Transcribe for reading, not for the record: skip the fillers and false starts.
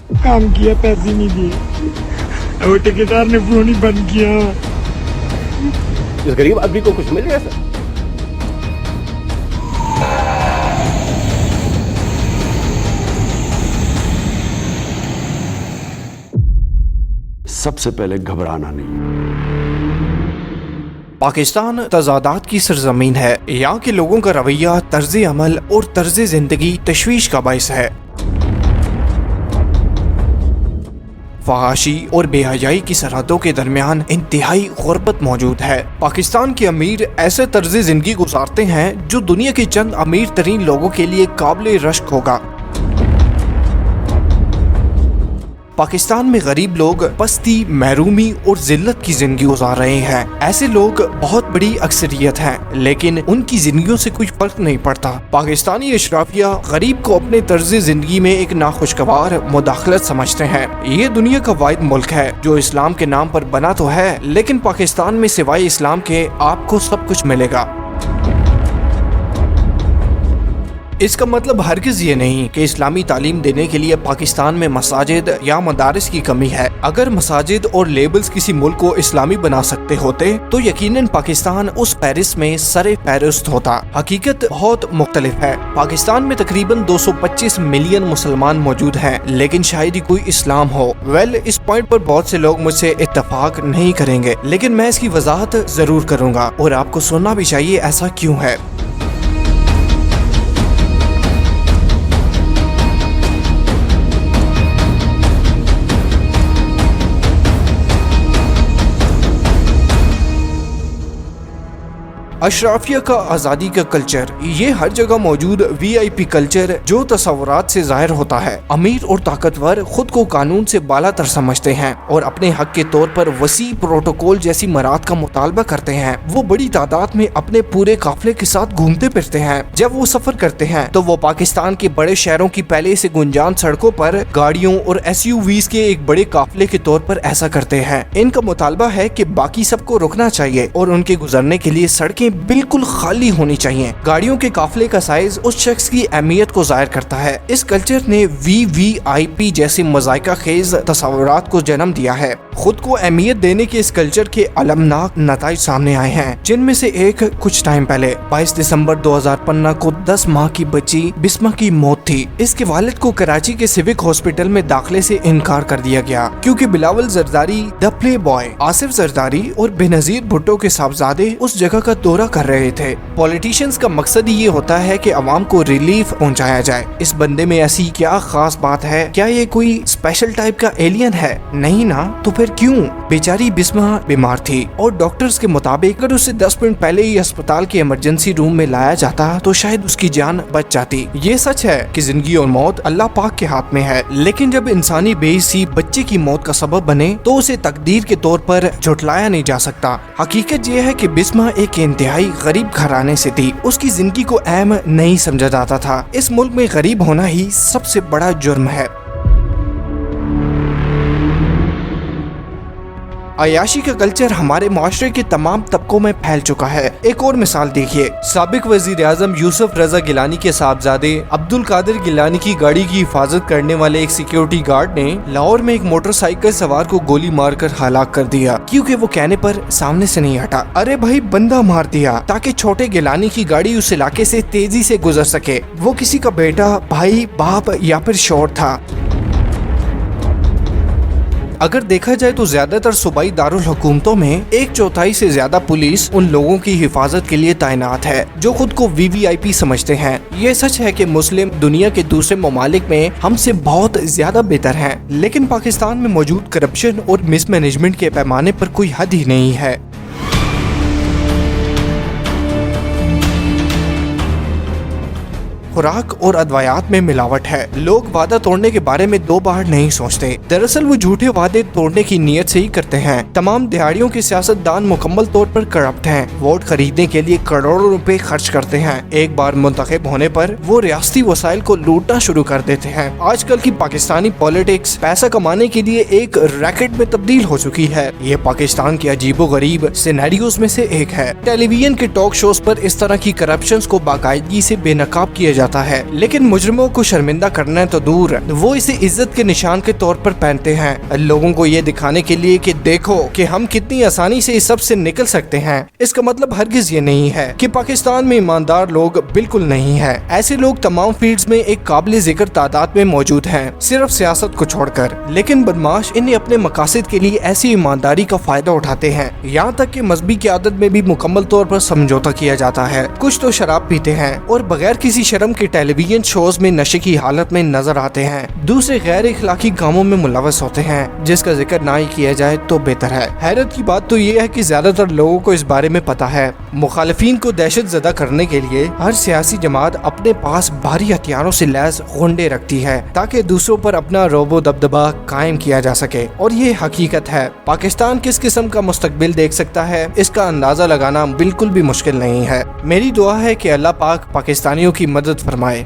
काम किया, पैसे नहीं दिए और ठेकेदार ने फोन ही बंद किया। इस गरीब आदमी को कुछ मिल गया सर? सबसे पहले घबराना नहीं। पाकिस्तान तजादात की सरजमीन है। यहाँ के लोगों का रवैया, तर्ज अमल और तर्ज जिंदगी तशवीश का बाइस है। फहाशी और बेहयाई की सरहदों के दरमियान इंतहाई गुर्बत मौजूद है। पाकिस्तान के अमीर ऐसे तर्ज जिंदगी गुजारते हैं जो दुनिया के चंद अमीर तरीन लोगों के लिए काबिल रश्क होगा। पाकिस्तान में गरीब लोग पस्ती, महरूमी और जिल्लत की जिंदगी गुजार रहे हैं। ऐसे लोग बहुत बड़ी अक्सरियत हैं, लेकिन उनकी जिंदगियों से कुछ फर्क नहीं पड़ता। पाकिस्तानी अशराफिया गरीब को अपने तर्ज जिंदगी में एक नाखुशगवार मुदाखलत समझते हैं। ये दुनिया का वाहिद मुल्क है जो इस्लाम के नाम पर बना तो है, लेकिन पाकिस्तान में सिवाय इस्लाम के आपको सब कुछ मिलेगा। इसका मतलब हरगिज़ ये नहीं कि इस्लामी तालीम देने के लिए पाकिस्तान में मसाजिद या मदारिस की कमी है। अगर मसाजिद और लेबल्स किसी मुल्क को इस्लामी बना सकते होते तो यकीनन पाकिस्तान उस फहरिस्त में सरे फहरिस्त होता। हकीकत बहुत मुख्तलिफ है। पाकिस्तान में तकरीबन 225 मिलियन मुसलमान मौजूद हैं, लेकिन शायद ही कोई इस्लाम हो। इस पॉइंट पर बहुत से लोग मुझसे इत्तफाक नहीं करेंगे, लेकिन मैं इसकी वजाहत जरूर करूंगा और आपको सुनना भी चाहिए ऐसा क्यों है। अशराफिया का आज़ादी का कल्चर, ये हर जगह मौजूद VIP कल्चर जो तस्वुरात से जाहिर होता है। अमीर और ताकतवर खुद को कानून से बालातर समझते हैं और अपने हक के तौर पर वसी प्रोटोकॉल जैसी मराद का मुतालबा करते हैं। वो बड़ी तादाद में अपने पूरे काफिले के साथ घूमते फिरते हैं। जब वो सफर करते हैं तो वो पाकिस्तान के बड़े शहरों की पहले से गुंजान सड़कों पर गाड़ियों और SUVs के एक बड़े काफिले के तौर पर ऐसा करते हैं। इनका मुतालबा है कि बाकी सबको रुकना चाहिए और उनके गुजरने के लिए सड़कें बिल्कुल खाली होनी चाहिए। गाड़ियों के काफिले का साइज उस शख्स की अहमियत को जाहिर करता है। इस कल्चर ने VVIP जैसी मजाइका खेज तस्वुरात को जन्म दिया है। खुद को अहमियत देने के इस कल्चर के अलमनाक नताइज सामने आए हैं, जिनमें से एक कुछ टाइम पहले 22 दिसंबर 2015 को 10 माह की बच्ची बिस्मा की मौत थी। इसके वालिद को कराची के सिविक हॉस्पिटल में दाखिले से इनकार कर दिया गया क्योंकि Bilawal Zardari, the play boy, Asif Zardari और बेनजीर भुट्टो के साहबजादे उस जगह का दौरा कर रहे थे। पॉलिटिशियंस का मकसद ये होता है कि अवाम को रिलीफ पहुंचाया जाए। इस बंदे में ऐसी क्या खास बात है? क्या ये कोई स्पेशल टाइप का एलियन है? नहीं ना, तो फिर क्यों? बेचारी बिस्मा बीमार थी और डॉक्टर्स के मुताबिक अगर उसे 10 मिनट पहले ही अस्पताल के इमरजेंसी रूम में लाया जाता तो शायद उसकी जान बच जाती। ये सच है कि जिंदगी और मौत अल्लाह पाक के हाथ में है, लेकिन जब इंसानी बेहिस्सी बच्चे की मौत का सबब बने तो उसे तकदीर के तौर पर झुटलाया नहीं जा सकता। हकीकत ये है कि बिस्मा एक इंतहाई गरीब घराने से थी। उसकी जिंदगी को अहम नहीं समझा जाता था। इस मुल्क में गरीब होना ही सबसे बड़ा जुर्म है। अयाशी का कल्चर हमारे माशरे के तमाम तबकों में फैल चुका है। एक और मिसाल देखिए, साबिक वजीर आजम यूसुफ रजा गिलानी के साहबजादे अब्दुल कादिर गिलानी की गाड़ी की हिफाजत करने वाले एक सिक्योरिटी गार्ड ने लाहौर में एक मोटरसाइकिल सवार को गोली मारकर हलाक कर दिया क्योंकि वो कहने पर सामने से नहीं हटा। अरे भाई, बंदा मार दिया ताकि छोटे गिलानी की गाड़ी उस इलाके से तेजी से गुजर सके। वो किसी का बेटा, भाई, बाप या फिर शौहर था। अगर देखा जाए तो ज्यादातर सूबाई दारुल हुकूमतों में 1/4 से ज्यादा पुलिस उन लोगों की हिफाजत के लिए तैनात है जो खुद को VVIP समझते हैं। ये सच है कि मुस्लिम दुनिया के दूसरे ममालिक में हमसे बहुत ज्यादा बेहतर हैं, लेकिन पाकिस्तान में मौजूद करप्शन और मिसमैनेजमेंट के पैमाने पर कोई हद ही नहीं है। खुराक और अदवायात में मिलावट है। लोग वादा तोड़ने के बारे में 2 बार नहीं सोचते। दरअसल वो झूठे वादे तोड़ने की नीयत से ही करते हैं। तमाम दिहाड़ियों के सियासतदान मुकम्मल तौर पर करप्ट हैं। वोट खरीदने के लिए करोड़ों रुपए खर्च करते हैं। एक बार मुंतखब होने पर वो रियासती वसाइल को लूटना शुरू कर देते हैं। आजकल की पाकिस्तानी पॉलिटिक्स पैसा कमाने के लिए एक रैकेट में तब्दील हो चुकी है। ये पाकिस्तान के अजीबोगरीब सिनेरियोज में से एक है। टेलीविजन के टॉक शोज पर इस तरह की करप्शन को बाकायदगी से बेनकाब किया जाता जाता है, लेकिन मुजरिमों को शर्मिंदा करना तो दूर, वो इसे इज्जत के निशान के तौर पर पहनते हैं, लोगों को ये दिखाने के लिए कि देखो कि हम कितनी आसानी से इस सब से निकल सकते हैं। इसका मतलब हरगिज ये नहीं है कि पाकिस्तान में ईमानदार लोग बिल्कुल नहीं है। ऐसे लोग तमाम फील्ड्स में एक काबिल जिक्र तादाद में मौजूद हैं, सिर्फ सियासत को छोड़कर। लेकिन बदमाश इन्हें अपने मकासद के लिए ऐसी ईमानदारी का फायदा उठाते हैं, यहाँ तक कि मजहबी क़यादत में भी मुकम्मल तौर पर समझौता किया जाता है। कुछ तो शराब पीते हैं और बगैर किसी शर्म के टेलीविजन शोज में नशे की हालत में नजर आते हैं। दूसरे गैर इखलाकी कामों में मुलव्वस होते हैं, जिसका जिक्र ना ही किया जाए तो बेहतर है। हैरत की बात तो ये है कि ज्यादातर लोगों को इस बारे में पता है। मुखालिफिन को दहशत ज़दा करने के लिए हर सियासी जमात अपने पास भारी हथियारों से लैस गुंडे रखती है, ताकि दूसरों पर अपना रोबो दबदबा कायम किया जा सके। और ये हकीकत है। पाकिस्तान किस किस्म का मुस्तकबिल देख सकता है, इसका अंदाजा लगाना बिल्कुल भी मुश्किल नहीं है। मेरी दुआ है कि अल्लाह पाक पाकिस्तानियों की मदद फरमाए।